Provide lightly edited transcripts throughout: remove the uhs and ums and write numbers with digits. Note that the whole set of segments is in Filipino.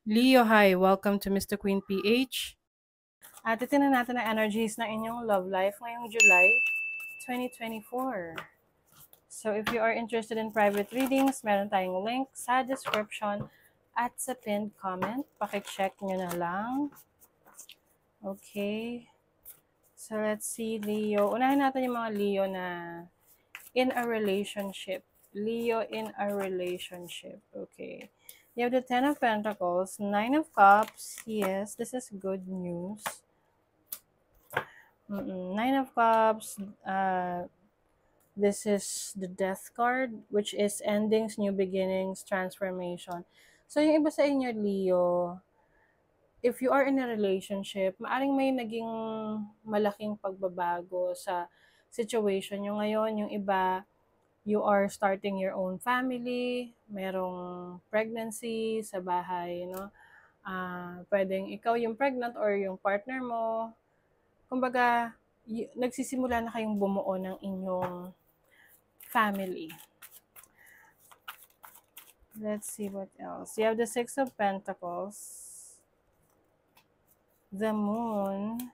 Leo, hi. Welcome to Mr. Queen PH. At titignan natin ang energies ng inyong love life ngayong July 2024. So if you are interested in private readings, meron tayong link sa description at sa pinned comment. Pakicheck nyo na lang. Okay. So let's see, Leo. Unahin natin yung mga Leo na in a relationship. Leo in a relationship. Okay. You have the Ten of Pentacles, Nine of Cups. Yes, this is good news. Nine of Cups. This is the Death card, which is endings, new beginnings, transformation. So, yung iba sa inyo, Leo, if you are in a relationship, maaring may naging malaking pagbabago sa situation nyo ngayon. Yung iba, you are starting your own family, merong pregnancy sa bahay, no? Pwedeng ikaw yung pregnant or yung partner mo. Kumbaga, nagsisimula na kayong bumuo ng inyong family. Let's see what else. You have the Six of Pentacles, the Moon,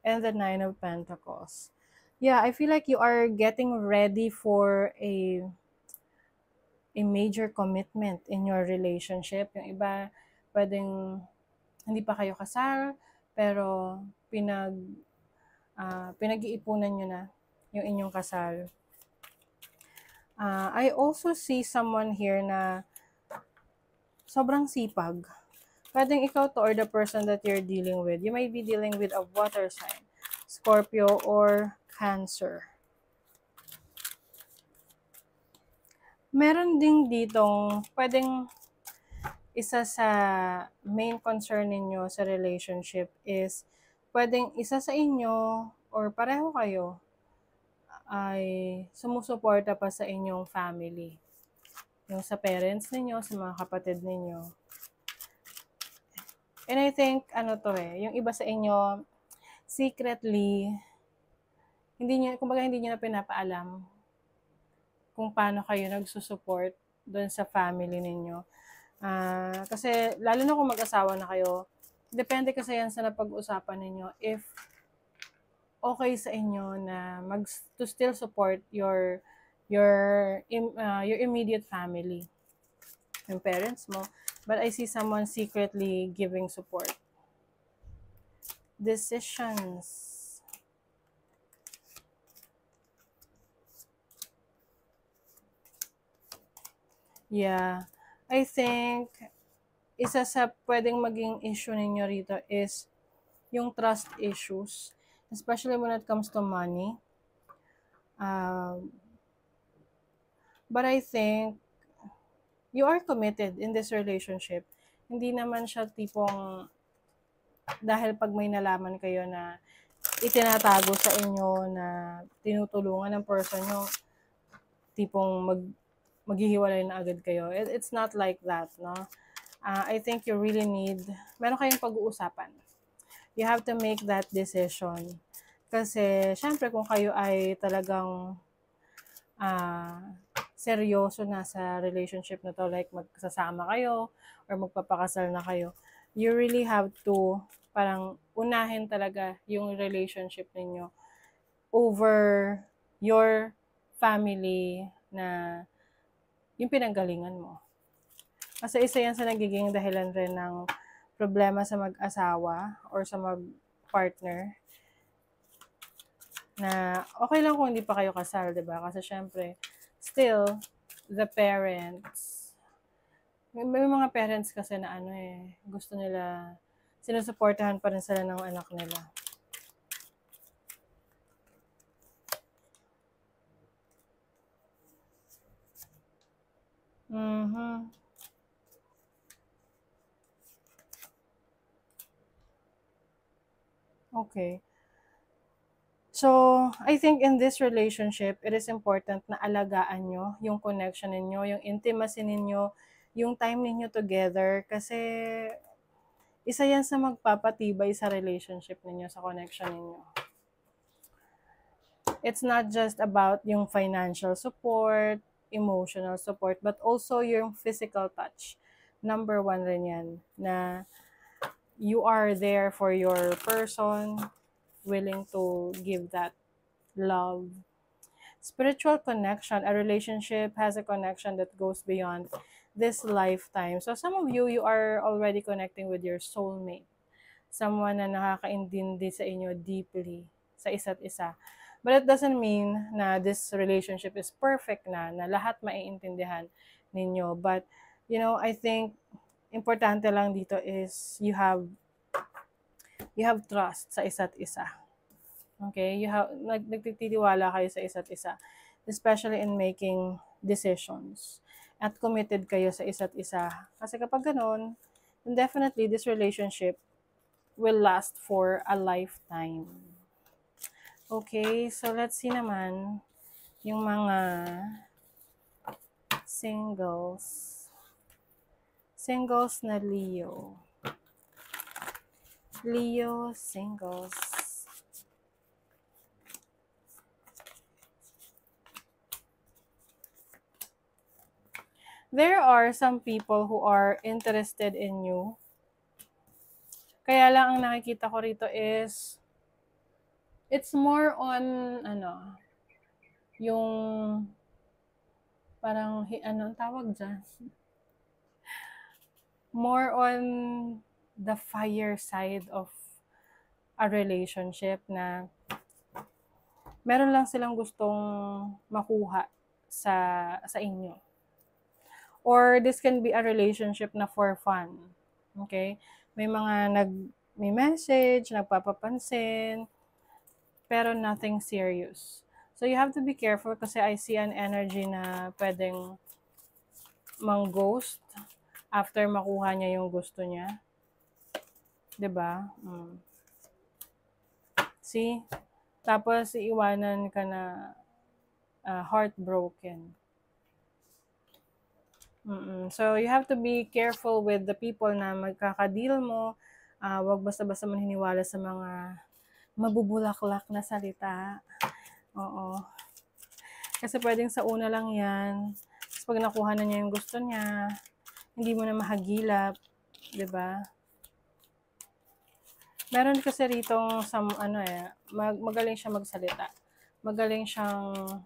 and the Nine of Pentacles. Yeah, I feel like you are getting ready for a major commitment in your relationship. Yung iba, pwedeng hindi pa kayo kasal, pero pinag-iipunan nyo na yung inyong kasal. I also see someone here na sobrang sipag. Pwedeng ikaw to or the person that you're dealing with. You might be dealing with a water sign, Scorpio or Cancer. Meron ding ditong pwedeng isa sa main concern ninyo sa relationship is pwedeng isa sa inyo or pareho kayo ay sumusuporta pa sa inyong family. Yung sa parents ninyo, sa mga kapatid ninyo. And I think, yung iba sa inyo, secretly, kumbaga hindi nyo na pinapaalam kung paano kayo nagsusupport doon sa family ninyo. Kasi, lalo na kung mag-asawa na kayo, depende kasi yan sa napag-usapan ninyo if okay sa inyo na to still support your immediate family, yung parents mo. But I see someone secretly giving support. Decisions. Yeah. I think isa sa pwedeng maging issue ninyo rito is yung trust issues, especially when it comes to money. But I think you are committed in this relationship. Hindi naman siya tipong dahil pag may nalaman kayo na itinatago sa inyo na tinutulungan ng person nyo, tipong maghihiwalay na agad kayo. It's not like that, no? I think you really meron kayong pag-uusapan. You have to make that decision. Kasi, syempre, kung kayo ay talagang seryoso na sa relationship na to, like magsasama kayo or magpapakasal na kayo, you really have to parang unahin talaga yung relationship ninyo over your family na yung pinanggalingan mo. Kasi isa yan sa nagiging dahilan rin ng problema sa mag-asawa or sa mag-partner na okay lang kung hindi pa kayo kasal, diba? Kasi syempre, still, the parents, may mga parents kasi na gusto nila, sinusuportahan pa rin sila ng anak nila. Okay. So, I think in this relationship, it is important na alagaan nyo yung connection ninyo, yung intimacy ninyo, yung time ninyo together, kasi isa yan sa magpapatibay sa relationship ninyo, sa connection ninyo. It's not just about yung financial support, emotional support, but also yung physical touch. number one rin yan, na you are there for your person, willing to give that love. Spiritual connection, a relationship has a connection that goes beyond this lifetime. So some of you, you are already connecting with your soulmate. Someone na nakakaintindi sa inyo deeply, sa isa't isa. But it doesn't mean na this relationship is perfect na lahat maiintindihan ninyo. But, I think, importante lang dito is you have trust sa isa't isa. Okay? Nagtitiwala kayo sa isa't isa. Especially in making decisions. At committed kayo sa isa't isa. Kasi kapag ganun, then definitely this relationship will last for a lifetime. Okay, so let's see naman yung mga singles. Singles na Leo. Leo singles. There are some people who are interested in you. Kaya lang ang nakikita ko rito is, it's more on, yung, parang, ang tawag dyan? More on the fire side of a relationship na meron lang silang gustong makuha sa inyo. Or this can be a relationship na for fun. Okay? May mga may message, nagpapapansin, pero nothing serious. So you have to be careful kasi I see an energy na pwedeng mang-ghost after makuha niya yung gusto niya. 'Di ba? See? Tapos iiwanan ka na heartbroken. So you have to be careful with the people na magkakadeal mo. Wag basta-basta maniniwala sa mga mabubulaklak na salita. Oo. Kasi pwedeng sa una lang yan. Tapos pag nakuha na niya yung gusto niya, hindi mo na mahagilap. 'Di ba? Meron kasi ritong magaling siya magsalita. Magaling siyang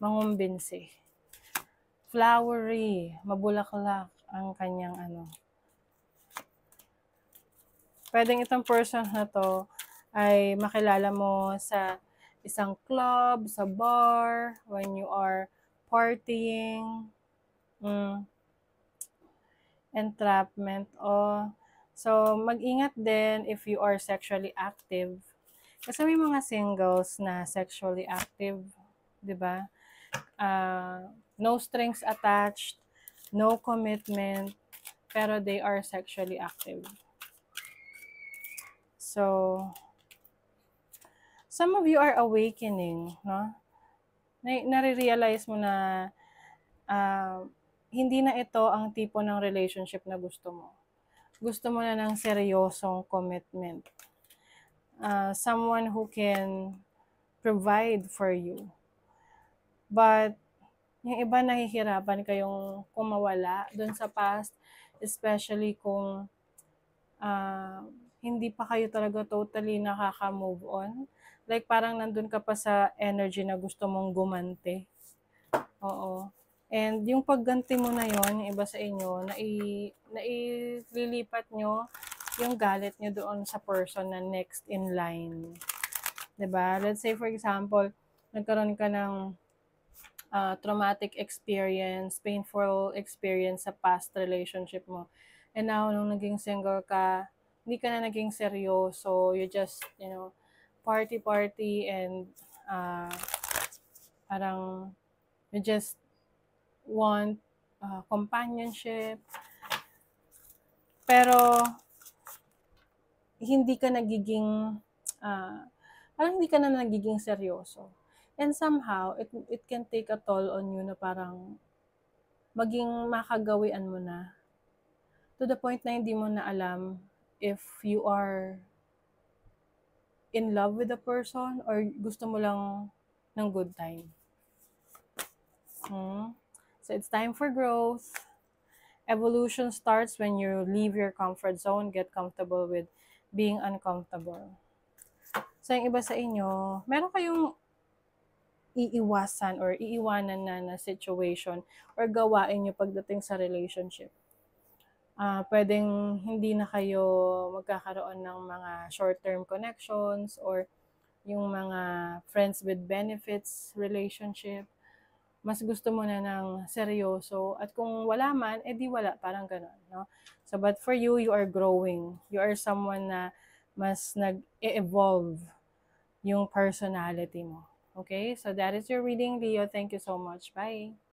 mangumbinsi. Flowery, mabulaklak ang kanyang Pwedeng itong person na to ay makilala mo sa isang club, sa bar, when you are partying, entrapment, so mag-ingat din if you are sexually active. Kasi may mga singles na sexually active, 'di ba? No strings attached, no commitment, pero they are sexually active. So, some of you are awakening, no? Nare-realize mo na hindi na ito ang tipo ng relationship na gusto mo. Gusto mo na ng seryosong commitment. Someone who can provide for you. But, yung iba nahihirapan kayong kumawala dun sa past, especially kung hindi pa kayo talaga totally nakaka-move on. Like parang nandun ka pa sa energy na gusto mong gumante. Oo. And yung pagganti mo na yon, yung iba sa inyo, naililipat nyo yung galit nyo doon sa person na next in line. 'Di ba? Let's say for example, nagkaroon ka ng traumatic experience, painful experience sa past relationship mo. And now, nung naging single ka, hindi ka na naging seryoso. You just, party and parang you just want companionship. Pero, hindi ka nagiging, parang hindi ka na nagiging seryoso. And somehow, it can take a toll on you na parang maging makagawian mo na. To the point na hindi mo na alam if you are in love with the person or gusto mo lang ng good time. So, it's time for growth. Evolution starts when you leave your comfort zone, get comfortable with being uncomfortable. So, yung iba sa inyo, meron kayong iiwasan or iiwanan na situation or gawain nyo pagdating sa relationship. Pwedeng hindi na kayo magkakaroon ng mga short-term connections or yung mga friends with benefits relationship. Mas gusto mo na ng seryoso at kung wala man, edi wala, parang gano'n, no? So, but for you, you are growing. You are someone na mas nag-evolve yung personality mo. Okay? So, that is your reading, Leo. Thank you so much. Bye!